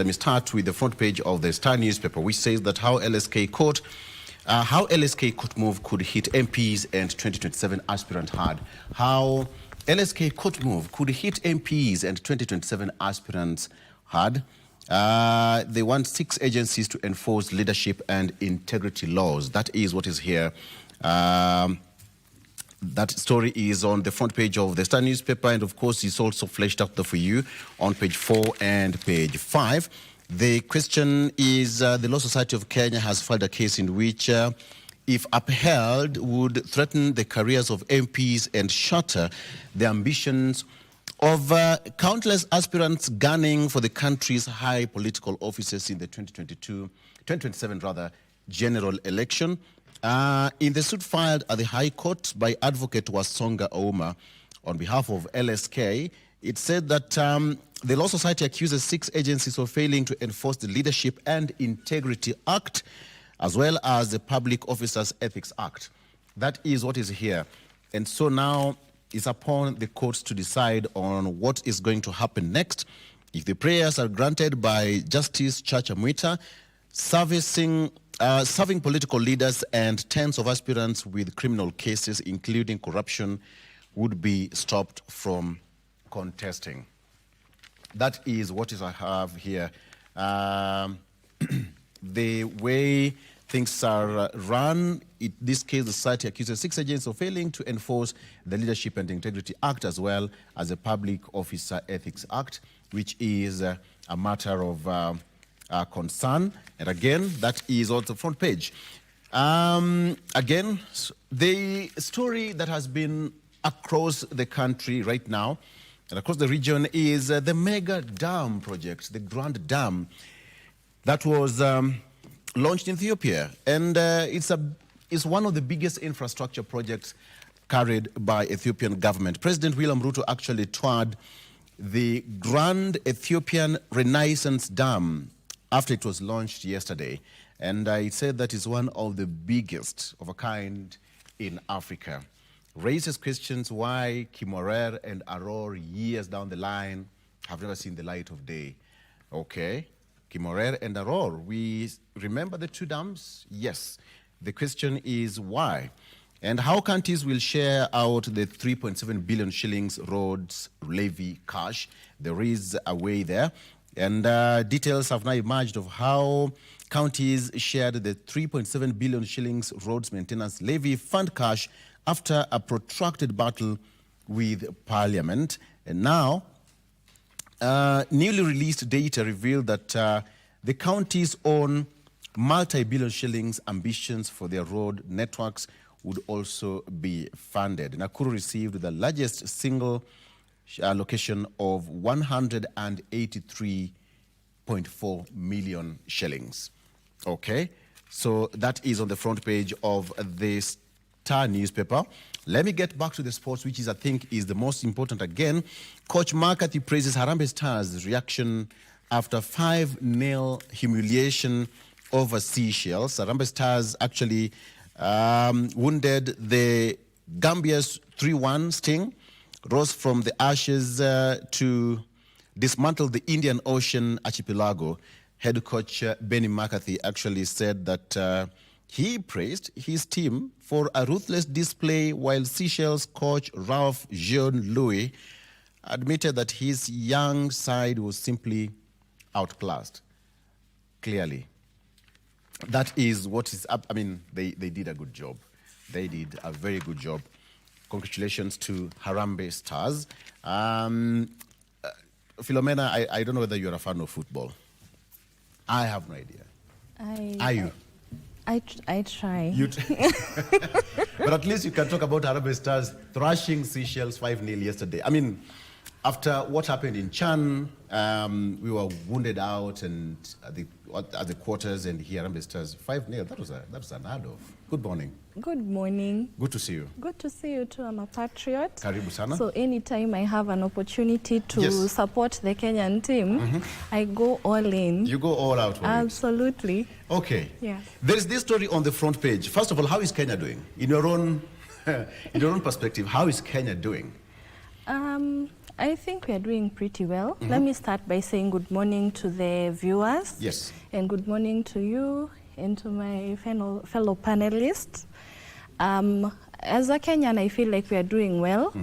Let me start with the front page of the Star newspaper, which says that how LSK court move could hit MPs and 2027 aspirant hard. How LSK court move could hit MPs and 2027 aspirants hard. They want 6 agencies to enforce leadership and integrity laws. That is what is here. That story is on the front page of the Star newspaper, and of course it's also fleshed out there for you on page 4 and page 5. The question is the Law Society of Kenya has filed a case in which, if upheld, would threaten the careers of MPs and shatter the ambitions of countless aspirants gunning for the country's high political offices in the 2027 general election. In the suit filed at the High Court by Advocate Wasonga Ouma on behalf of LSK, it said that the Law Society accuses 6 agencies of failing to enforce the Leadership and Integrity Act, as well as the Public Officers Ethics Act. That is what is here. And so now it's upon the courts to decide on what is going to happen next. If the prayers are granted by Justice Chacha Mwita, serving political leaders and tens of aspirants with criminal cases, including corruption, would be stopped from contesting. That is what I have here. The way things are run, in this case, the society accuses 6 agents of failing to enforce the Leadership and Integrity Act, as well as the Public Officer Ethics Act, which is a matter of concern. And again, that is on the front page. Again, the story that has been across the country right now and across the region is the mega dam project, the Grand Dam that was launched in Ethiopia. And it's one of the biggest infrastructure projects carried by Ethiopian government. President William Ruto actually toured the Grand Ethiopian Renaissance Dam after it was launched yesterday. And it said that it's one of the biggest of a kind in Africa. Raises questions why Kimorer and Aror, years down the line, have never seen the light of day. Okay, Kimorer and Aror, we remember the 2 dams? Yes. The question is why? And how counties will share out the 3.7 billion shillings roads levy cash. There is a way there. And details have now emerged of how counties shared the 3.7 billion shillings roads maintenance levy fund cash after a protracted battle with Parliament. And now, newly released data revealed that the counties own multi-billion shillings ambitions for their road networks would also be funded. Nakuru received the largest single allocation of 183.4 million shillings. Okay, so that is on the front page of the Star newspaper. Let me get back to the sports, which I think is the most important again. Coach McCarthy praises Harambee Stars' reaction after 5-0 humiliation over Seychelles. Harambee Stars actually wounded the Gambia's 3-1 sting, rose from the ashes to dismantle the Indian Ocean archipelago. Head coach Benny McCarthy actually said that he praised his team for a ruthless display, while Seychelles coach Ralph Jean-Louis admitted that his young side was simply outclassed. Clearly, that is what is up. I mean, they did a good job. They did a very good job. Congratulations to Harambee Stars. Philomena, I don't know whether you're a fan of football. I have no idea. Are you? I try. But at least you can talk about Harambee Stars thrashing Seychelles 5-0 yesterday. I mean, after what happened in Chan, we were wounded out and at the quarters, and here Harambee Stars 5-0. That was unheard of. Good morning. Good morning. Good to see you. Good to see you too. I'm a patriot. Karibu sana. So anytime I have an opportunity to support the Kenyan team, I go all in. You go all out for Absolutely. It. Okay. Yes. There is this story on the front page. First of all, how is Kenya doing? In your own perspective, how is Kenya doing? I think we are doing pretty well. Let me start by saying good morning to the viewers. Yes. And good morning to you and to my fellow panelists. As a Kenyan, I feel like we are doing well.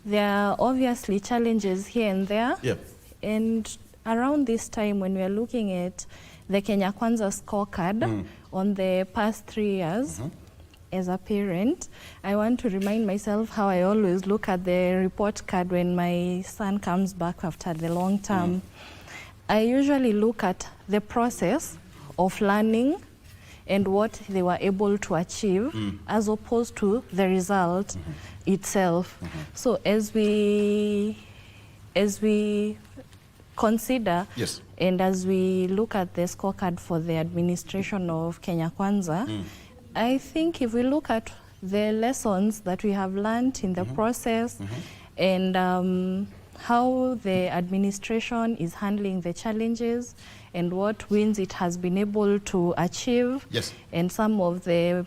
There are obviously challenges here and there. Yep. And around this time, when we are looking at the Kenya Kwanza scorecard on the past 3 years, as a parent, I want to remind myself how I always look at the report card when my son comes back after the long term. I usually look at the process of learning and what they were able to achieve as opposed to the result itself. So as we consider and as we look at the scorecard for the administration of Kenya Kwanza, I think if we look at the lessons that we have learned in the process and how the administration is handling the challenges and what wins it has been able to achieve, and some of the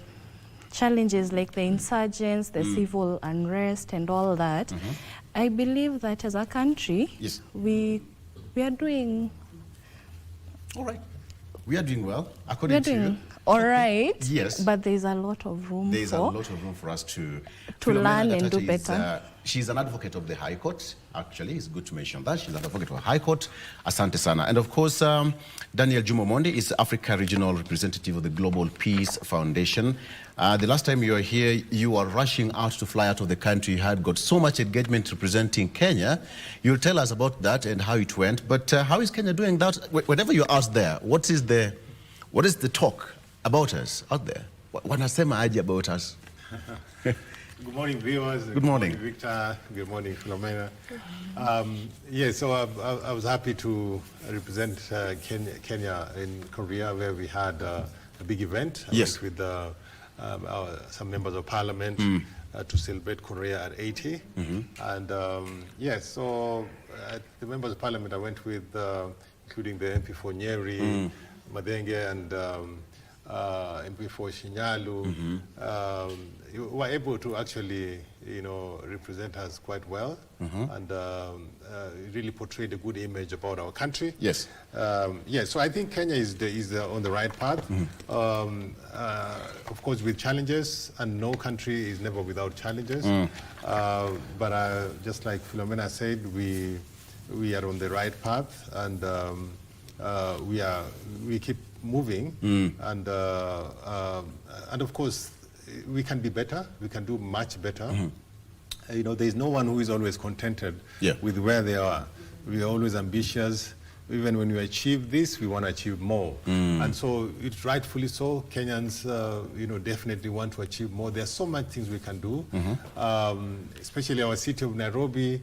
challenges like the insurgents, the civil unrest and all that, I believe that as a country, we are doing... All right. We are doing well, according to you. All right. Yes. But there's a lot of room There's a lot of room for us to learn and do better. She's an advocate of the High Court. Actually, it's good to mention that. She's an advocate of the High Court. Asante sana. And of course, Daniel Juma Mondi is Africa Regional Representative of the Global Peace Foundation. The last time you were here, you were rushing out to fly out of the country. You had got so much engagement representing Kenya. You'll tell us about that and how it went. But how is Kenya doing that? Whenever you're out there, what is the talk about us out there? Wanasema aje about us? Good morning, viewers. Good morning, Victor. Good morning, Philomena. So I was happy to represent Kenya in Korea, where we had a big event. I went with some members of parliament to celebrate Korea at 80. And so the members of parliament I went with, including the MP for Nyeri, Madenge, and MP for Shinyalu, were able to actually, represent us quite well and really portrayed a good image about our country. So I think Kenya is on the right path. Of course, with challenges, and no country is never without challenges. But just like Philomena said, we are on the right path, and we keep moving, and of course we can be better. We can do much better. There is no one who is always contented with where they are. We are always ambitious. Even when we achieve this, we want to achieve more. And so it's rightfully so. Kenyans, definitely want to achieve more. There's so much things we can do, especially our city of Nairobi.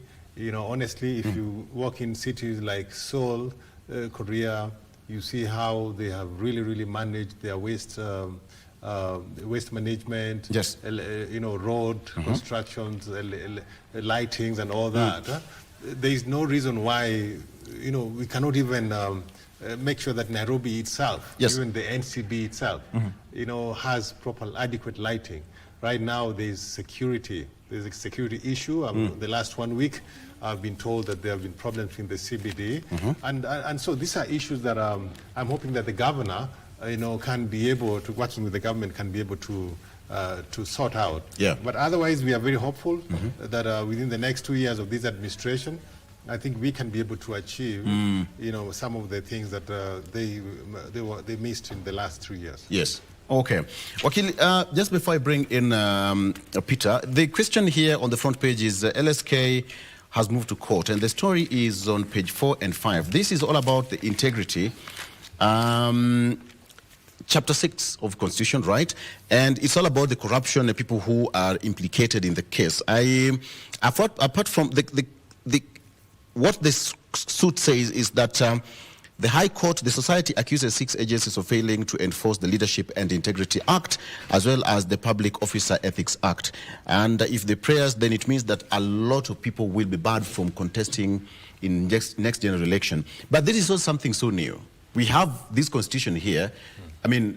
Honestly, if you walk in cities like Seoul, Korea, you see how they have really managed their waste management, road constructions, lightings and all that. There is no reason why, we cannot even make sure that Nairobi itself, even the NCB itself, has proper adequate lighting. Right now there's security. There's a security issue. The last 1 week, I've been told that there have been problems in the CBD, and so these are issues that I'm hoping that the governor, can be able to, working with the government, can be able to sort out. But otherwise, we are very hopeful that within the next 2 years of this administration, I think we can be able to achieve, some of the things that they missed in the last 3 years. Okay. Wakili, just before I bring in Peter, the question here on the front page is LSK has moved to court, and the story is on page 4 and 5. This is all about the integrity, chapter 6 of Constitution, right? And it's all about the corruption and people who are implicated in the case. Apart from what this suit says is that the High Court, the society accuses 6 agencies of failing to enforce the Leadership and Integrity Act, as well as the Public Officer Ethics Act. And if they prayers, then it means that a lot of people will be barred from contesting in next general election. But this is not something so new. We have this constitution here,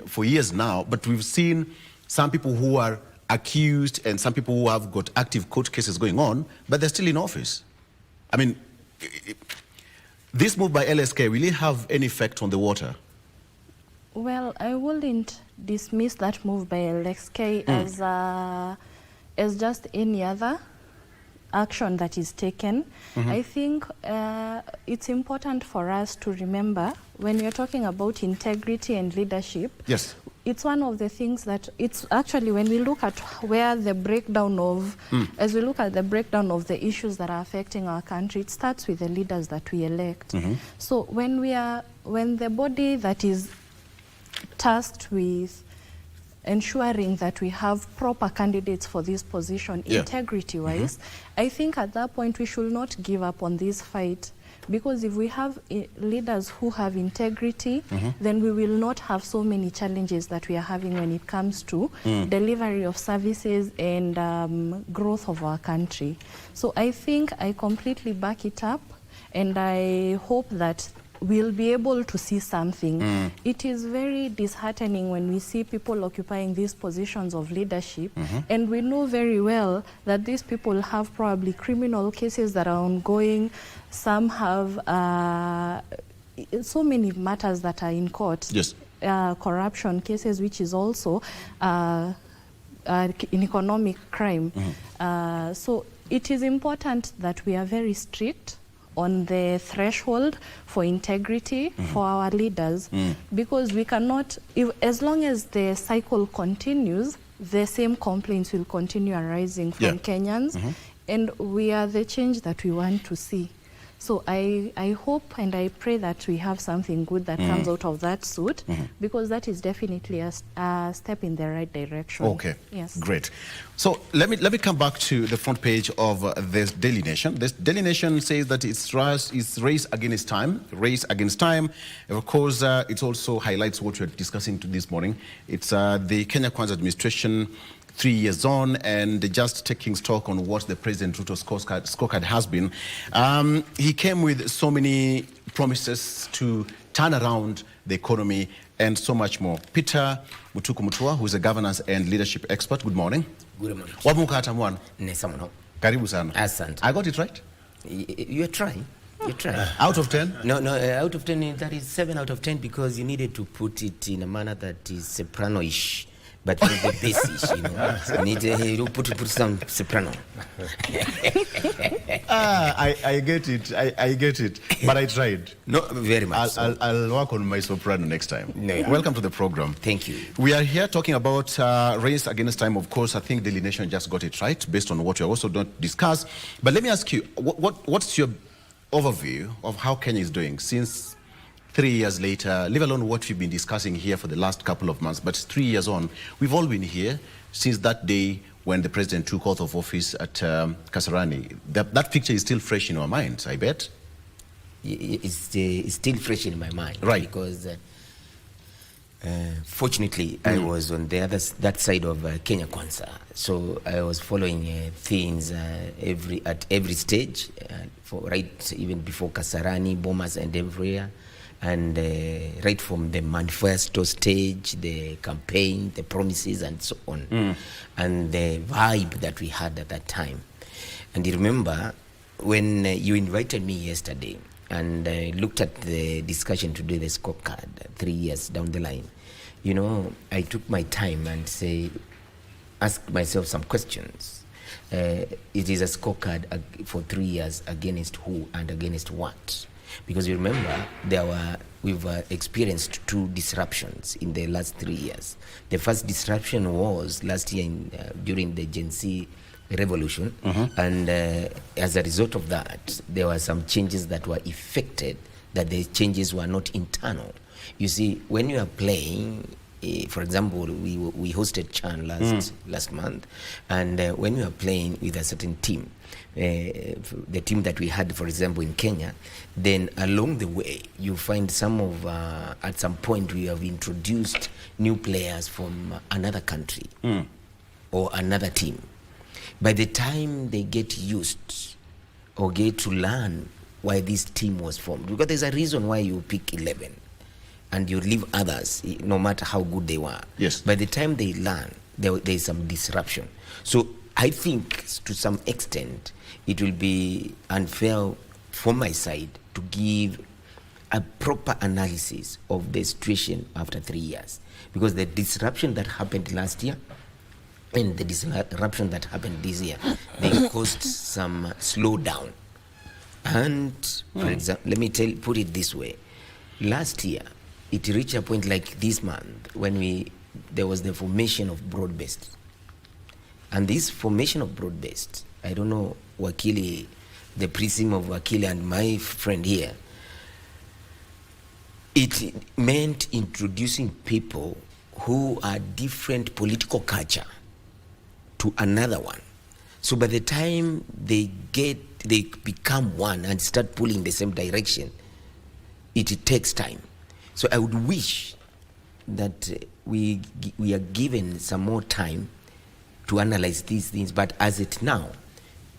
for years now, but we've seen some people who are accused and some people who have got active court cases going on, but they're still in office. I mean, this move by LSK, will it have any effect on the water? Well, I wouldn't dismiss that move by LSK as just any other action that is taken. I think it's important for us to remember when you're talking about integrity and leadership. Yes. It's one of the things that it's actually when we look at where the breakdown of, as we look at the breakdown of the issues that are affecting our country, it starts with the leaders that we elect. So when the body that is tasked with ensuring that we have proper candidates for this position, integrity-wise, I think at that point we should not give up on this fight, because if we have leaders who have integrity, then we will not have so many challenges that we are having when it comes to delivery of services and growth of our country. So I think I completely back it up, and I hope that we'll be able to see something. It is very disheartening when we see people occupying these positions of leadership, and we know very well that these people have probably criminal cases that are ongoing. Some have so many matters that are in court. Yes. Corruption cases, which is also an economic crime. So it is important that we are very strict on the threshold for integrity for our leaders, because we cannot, as long as the cycle continues, the same complaints will continue arising from Kenyans, and we are the change that we want to see. So I hope and I pray that we have something good that comes out of that suit, because that is definitely a step in the right direction. Okay, yes, great. So let me come back to the front page of this Daily Nation. This Daily Nation says that it's race against time, race against time. And of course, it also highlights what we're discussing this morning. It's the Kenya Kwanza administration 3 years on, and just taking stock on what the President Ruto's scorecard has been. He came with so many promises to turn around the economy and so much more. Peter Mutuku Mutua, who is a governance and leadership expert, good morning. Good morning. Wabukata mwana. Nesamuno. Karibu sana. Asante. I got it right? You're trying. You're trying. Out of 10? No, out of 10, that is 7 out of 10, because you needed to put it in a manner that is soprano-ish. But with the basis, you know, you need to put some soprano. I get it. I get it. But I tried. No, very much. I'll work on my soprano next time. No. Welcome to the program. Thank you. We are here talking about race against time. Of course, I think Daily Nation just got it right based on what you also don't discuss. But let me ask you, what's your overview of how Kenya is doing since 3 years later, leave alone what we've been discussing here for the last couple of months, but 3 years on, we've all been here since that day when the president took oath of office at Kasarani. That picture is still fresh in our minds, I bet. It's still fresh in my mind. Right. Because fortunately, I was on that side of Kenya Kwanza. So I was following things at every stage, right even before Kasarani, Bomas and everywhere. And right from the manifesto stage, the campaign, the promises, and so on, and the vibe that we had at that time. And you remember when you invited me yesterday and looked at the discussion to do the scorecard 3 years down the line, you know, I took my time and asked myself some questions. It is a scorecard for 3 years against who and against what? Because you remember, we've experienced 2 disruptions in the last 3 years. The first disruption was last year during the Gen Z revolution, and as a result of that, there were some changes that were effected, that the changes were not internal. You see, when you are playing, for example, we hosted Chan last month, and when you are playing with a certain team, the team that we had, for example, in Kenya, then along the way, you find at some point we have introduced new players from another country or another team. By the time they get used or get to learn why this team was formed, because there's a reason why you pick 11 and you leave others, no matter how good they were. Yes. By the time they learn, there is some disruption. So I think to some extent it will be unfair from my side to give a proper analysis of the situation after 3 years, because the disruption that happened last year and the disruption that happened this year, they caused some slowdown. And for example, let me put it this way: last year it reached a point like this month when there was the formation of broad-based. And this formation of broad-based, I don't know, Wakili, the prism of Wakili and my friend here, it meant introducing people who are different political culture to another one. So by the time they become one and start pulling the same direction, it takes time. So I would wish that we are given some more time to analyze these things, but as it now,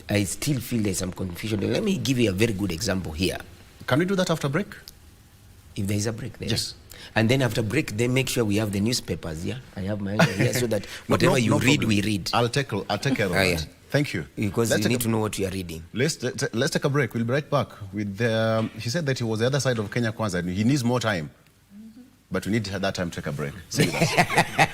I still feel there's some confusion. Let me give you a very good example here. Can we do that after break? If there is a break there. Yes. And then after break, they make sure we have the newspapers, yeah? I have my own here so that whatever you read, we read. I'll take care of that. Yeah. Thank you. Because you need to know what you are reading. Let's take a break. We'll be right back. He said that he was the other side of Kenya Kwanza and he needs more time. But we need that time to take a break. See you guys.